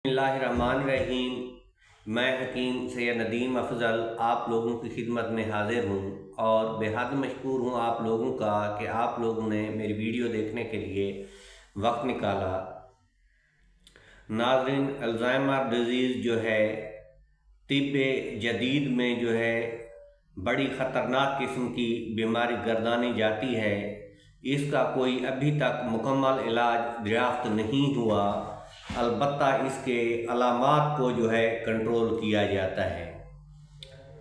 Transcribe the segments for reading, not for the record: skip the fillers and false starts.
बिस्मिल्लाहिर्रहमानिर्रहीम। मैं हकीम सैयद नदीम अफजल आप लोगों की खिदमत में हाजिर हूँ और बेहद मशकूर हूँ आप लोगों का कि आप लोगों ने मेरी वीडियो देखने के लिए वक्त निकाला। नाज़रीन, अल्ज़ाइमर डिज़ीज़ जो है तिब्बे जदीद में जो है बड़ी ख़तरनाक किस्म की बीमारी गर्दानी जाती है। इसका कोई अभी तक मुकम्मल इलाज दरियाफ़्त नहीं हुआ, अलबत्ता इसके अलामात को जो है कंट्रोल किया जाता है।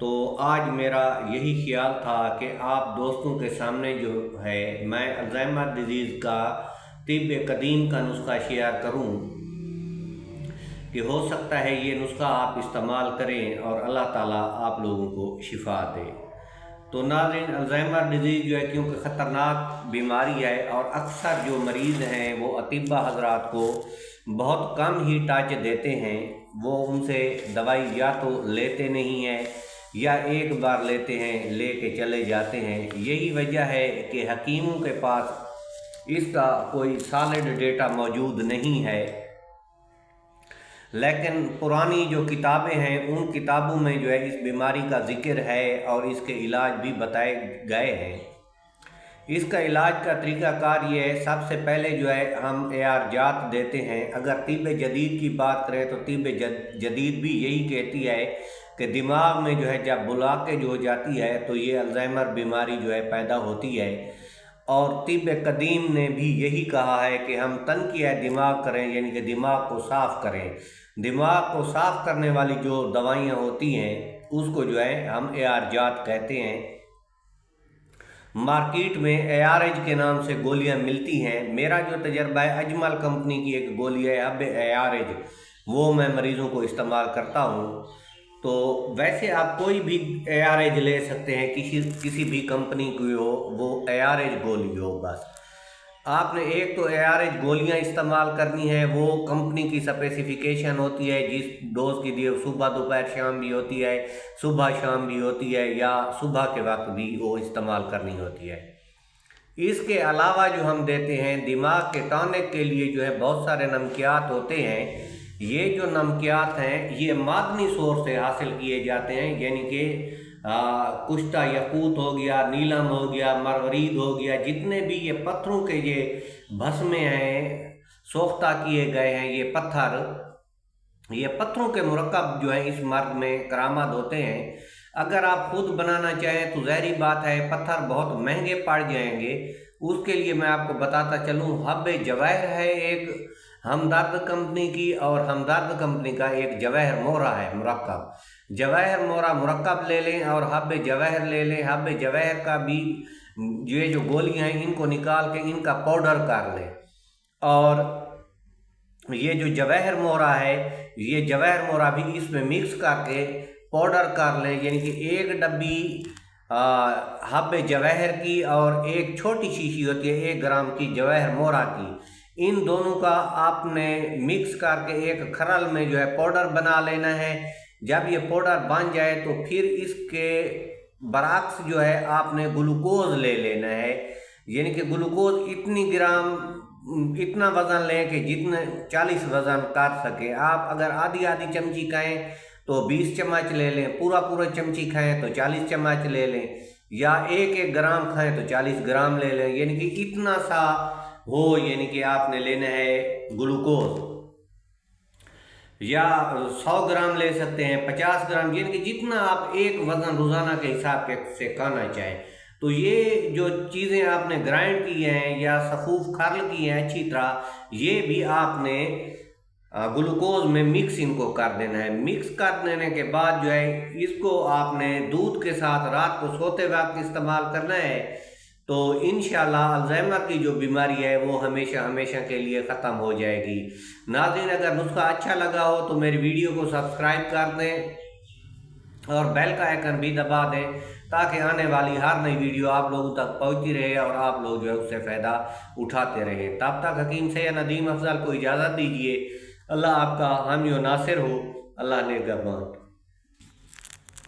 तो आज मेरा यही ख्याल था कि आप दोस्तों के सामने जो है मैं अल्ज़ाइमर डिज़ीज़ का तिब्बे कदीम का नुस्खा शेयर करूं कि हो सकता है ये नुस्खा आप इस्तेमाल करें और अल्लाह ताला आप लोगों को शिफा दे। तो नाज़रीन, अल्ज़ाइमर डिज़ीज़ जो है क्योंकि ख़तरनाक बीमारी है और अक्सर जो मरीज़ हैं वो अतिब्बा हज़रात को बहुत कम ही टच देते हैं। वो उनसे दवाई या तो लेते नहीं हैं या एक बार लेते हैं लेके चले जाते हैं। यही वजह है कि हकीमों के पास इसका कोई सॉलिड डेटा मौजूद नहीं है, लेकिन पुरानी जो किताबें हैं उन किताबों में जो है इस बीमारी का जिक्र है और इसके इलाज भी बताए गए हैं। इसका इलाज का तरीक़ाकार ये है, सबसे पहले जो है हम एआरजात देते हैं। अगर तिब्बे जदीद की बात करें तो तिब्बे जदीद भी यही कहती है कि दिमाग में जो है जब ब्लॉकेज हो जाती है तो ये अल्ज़ाइमर बीमारी जो है पैदा होती है। और तिब्बे कदीम ने भी यही कहा है कि हम तनक़िया दिमाग करें, यानी कि दिमाग को साफ़ करें। दिमाग को साफ़ करने वाली जो दवाइयाँ होती हैं उसको जो है हम एआरजात कहते हैं। मार्केट में एआरएज के नाम से गोलियां मिलती हैं। मेरा जो तजर्बा है, अजमल कंपनी की एक गोली है अब एआरएज, वो मैं मरीज़ों को इस्तेमाल करता हूँ। तो वैसे आप कोई भी एआरएज ले सकते हैं, किसी भी कंपनी की हो, वो एआरएज गोली हो। बस आपने एक तो एआरएज गोलियां इस्तेमाल करनी है, वो कंपनी की स्पेसिफिकेशन होती है जिस डोज की दिए, सुबह दोपहर शाम भी होती है, सुबह शाम भी होती है या सुबह के वक्त भी वो इस्तेमाल करनी होती है। इसके अलावा जो हम देते हैं दिमाग के टॉनिक के लिए जो है बहुत सारे नमकियात होते हैं। ये जो नमकियात हैं ये मादनी सोर्स से हासिल किए जाते हैं, यानी कि कुश्ता यकूत हो गया, नीलम हो गया, मरवरीद हो गया, जितने भी ये पत्थरों के ये भस्में हैं, सोख्ता किए गए हैं, ये पत्थरों के मुरक्कब जो है इस मर्द में करामत होते हैं। अगर आप खुद बनाना चाहें तो ज़ाहिर बात है पत्थर बहुत महंगे पड़ जाएंगे। उसके लिए मैं आपको बताता चलूँ, हब्बे जवाहर है एक हमदर्द कंपनी की, और हमदर्द कंपनी का एक जवाहर मोहरा है मुरक्कब। जवाहर मोहरा मुरक्कब ले लें और हब्बे जवाहर ले लें। हब्बे जवाहर का भी ये जो गोलियां हैं इनको निकाल के इनका पाउडर कर लें, और ये जो जवाहर मोहरा है ये जवाहर मोहरा भी इसमें मिक्स करके पाउडर कर लें। यानी कि एक डब्बी हब्बे जवाहर की और एक छोटी शीशी होती है 1 ग्राम की जवाहर मोहरा की, इन दोनों का आपने मिक्स करके एक खरल में जो है पाउडर बना लेना है। जब ये पाउडर बन जाए तो फिर इसके बरक्स जो है आपने ग्लूकोज ले लेना है। यानी कि ग्लूकोज इतना वज़न लें कि जितने 40 वज़न कर सके। आप अगर आधी चमची खाएँ तो 20 चम्मच ले लें, पूरा चमची खाएँ तो 40 चम्मच ले लें, या 1 ग्राम खाएँ तो 40 ग्राम ले लें। यानी कि इतना सा हो, यानी कि आपने लेना है ग्लूकोज, या 100 ग्राम ले सकते हैं, 50 ग्राम, यानी कि जितना आप एक वज़न रोज़ाना के हिसाब से खाना चाहें। तो ये जो चीज़ें आपने ग्राइंड की हैं या सफूफ खरल की हैं अच्छी तरह, ये भी आपने ग्लूकोज में मिक्स इनको कर देना है। मिक्स कर देने के बाद जो है इसको आपने दूध के साथ रात को सोते वक्त इस्तेमाल करना है। तो इंशाल्लाह अल्ज़ाइमर की जो बीमारी है वो हमेशा के लिए ख़त्म हो जाएगी। नाज़रीन, अगर नुस्खा अच्छा लगा हो तो मेरी वीडियो को सब्सक्राइब कर दें और बेल का आइकन भी दबा दें, ताकि आने वाली हर नई वीडियो आप लोगों तक पहुंचती रहे और आप लोग जो है उससे फ़ायदा उठाते रहे। तब तक हकीम सैयद नदीम अफजल को इजाज़त दीजिए। अल्लाह आपका हामी और नासिर हो। अल्लाह निगहबान।